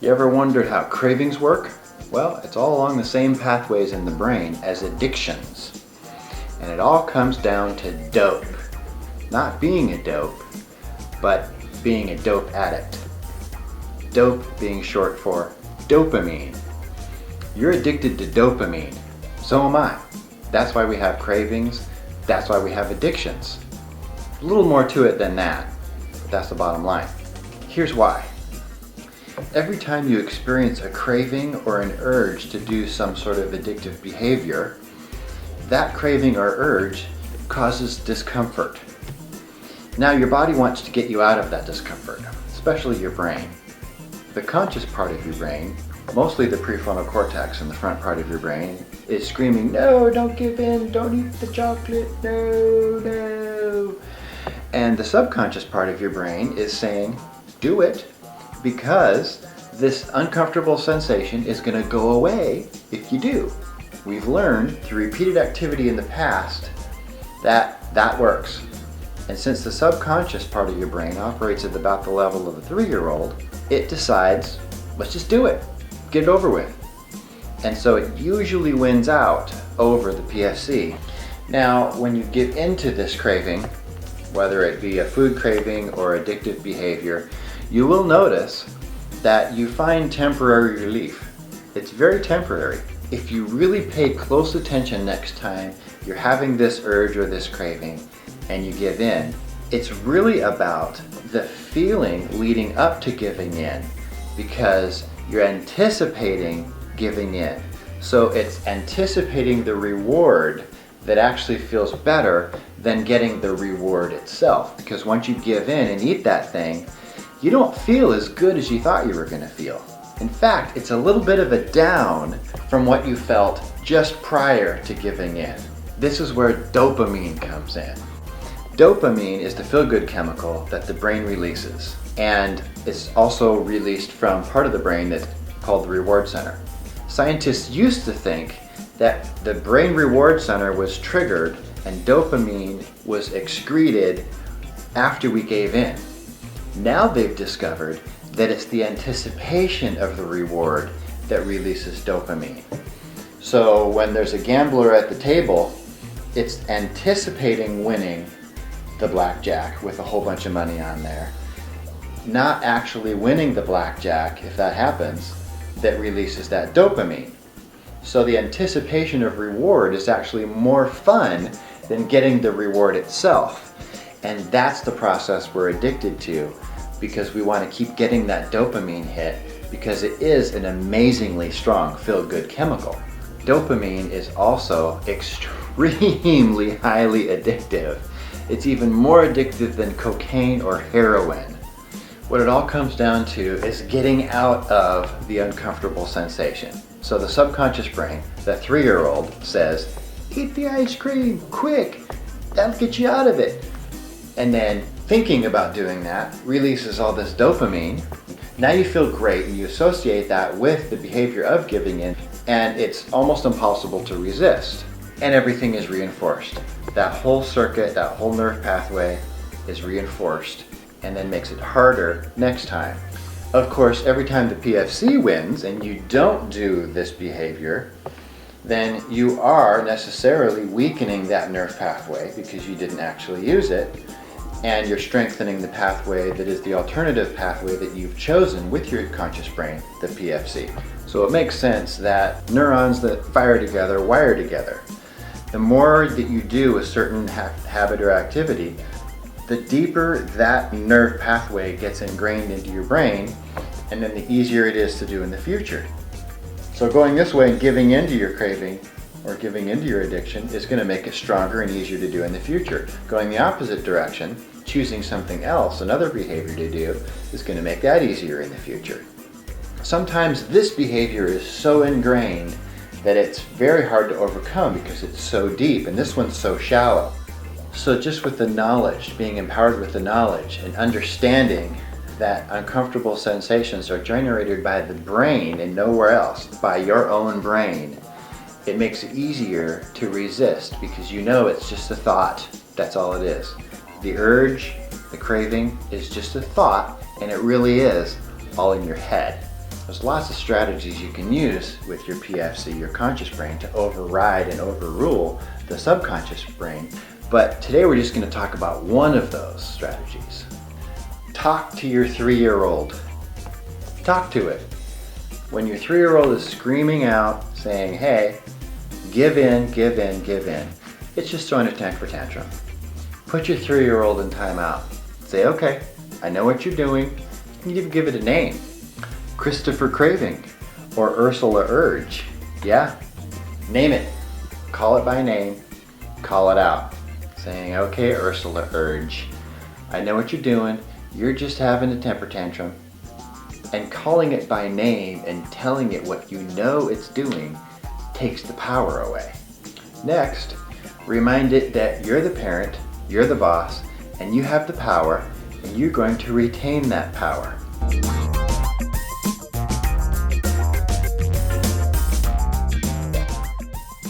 You ever wondered how cravings work? Well, it's all along the same pathways in the brain as addictions. And it all comes down to dope. Not being a dope, but being a dope addict. Dope being short for dopamine. You're addicted to dopamine. So am I. That's why we have cravings. That's why we have addictions. A little more to it than that, but that's the bottom line. Here's why. Every time you experience a craving or an urge to do some sort of addictive behavior, that craving or urge causes discomfort. Now your body wants to get you out of that discomfort, especially your brain. The conscious part of your brain, mostly the prefrontal cortex in the front part of your brain, is screaming, no, don't give in, don't eat the chocolate, no, no. And the subconscious part of your brain is saying, do it, because this uncomfortable sensation is going to go away if you do. We've learned through repeated activity in the past that that works. And since the subconscious part of your brain operates at about the level of a 3-year-old, it decides, let's just do it, get it over with. And so it usually wins out over the PFC. Now, when you give into this craving, whether it be a food craving or addictive behavior, you will notice that you find temporary relief. It's very temporary. If you really pay close attention next time you're having this urge or this craving and you give in, it's really about the feeling leading up to giving in, because you're anticipating giving in. So it's anticipating the reward that actually feels better than getting the reward itself. Because once you give in and eat that thing, you don't feel as good as you thought you were going to feel. In fact, it's a little bit of a down from what you felt just prior to giving in. This is where dopamine comes in. Dopamine is the feel-good chemical that the brain releases, and it's also released from part of the brain that's called the reward center. Scientists used to think that the brain reward center was triggered and dopamine was excreted after we gave in. Now they've discovered that it's the anticipation of the reward that releases dopamine. So when there's a gambler at the table, it's anticipating winning the blackjack with a whole bunch of money on there, not actually winning the blackjack, if that happens, that releases that dopamine. So the anticipation of reward is actually more fun than getting the reward itself. And that's the process we're addicted to, because we want to keep getting that dopamine hit, because it is an amazingly strong feel-good chemical. Dopamine is also extremely highly addictive. It's even more addictive than cocaine or heroin. What it all comes down to is getting out of the uncomfortable sensation. So the subconscious brain, that 3-year-old, says, eat the ice cream, quick, that'll get you out of it. And then thinking about doing that releases all this dopamine. Now you feel great and you associate that with the behavior of giving in, and it's almost impossible to resist. And everything is reinforced. That whole circuit, that whole nerve pathway is reinforced and then makes it harder next time. Of course, every time the PFC wins and you don't do this behavior, then you are necessarily weakening that nerve pathway because you didn't actually use it, and you're strengthening the pathway that is the alternative pathway that you've chosen with your conscious brain, the PFC. So it makes sense that neurons that fire together wire together. The more that you do a certain habit or activity, the deeper that nerve pathway gets ingrained into your brain, and then the easier it is to do in the future. So going this way and giving into your craving or giving into your addiction is going to make it stronger and easier to do in the future. Going the opposite direction, choosing something else, another behavior to do, is going to make that easier in the future. Sometimes this behavior is so ingrained that it's very hard to overcome because it's so deep, and this one's so shallow. So just with the knowledge, being empowered with the knowledge and understanding that uncomfortable sensations are generated by the brain and nowhere else, by your own brain, it makes it easier to resist because you know it's just a thought. That's all it is. The urge, the craving is just a thought, and it really is all in your head. There's lots of strategies you can use with your PFC, your conscious brain, to override and overrule the subconscious brain. But today we're just going to talk about one of those strategies. Talk to your 3-year-old. Talk to it. When your 3-year-old is screaming out, saying, hey, give in, give in, give in, it's just throwing a temper tantrum. Put your 3-year-old in timeout. Say, okay, I know what you're doing. You can even give it a name. Christopher Craving or Ursula Urge. Yeah, name it. Call it by name. Call it out. Saying, okay, Ursula Urge, I know what you're doing. You're just having a temper tantrum. And calling it by name and telling it what you know it's doing takes the power away. Next, remind it that you're the parent, you're the boss, and you have the power, and you're going to retain that power.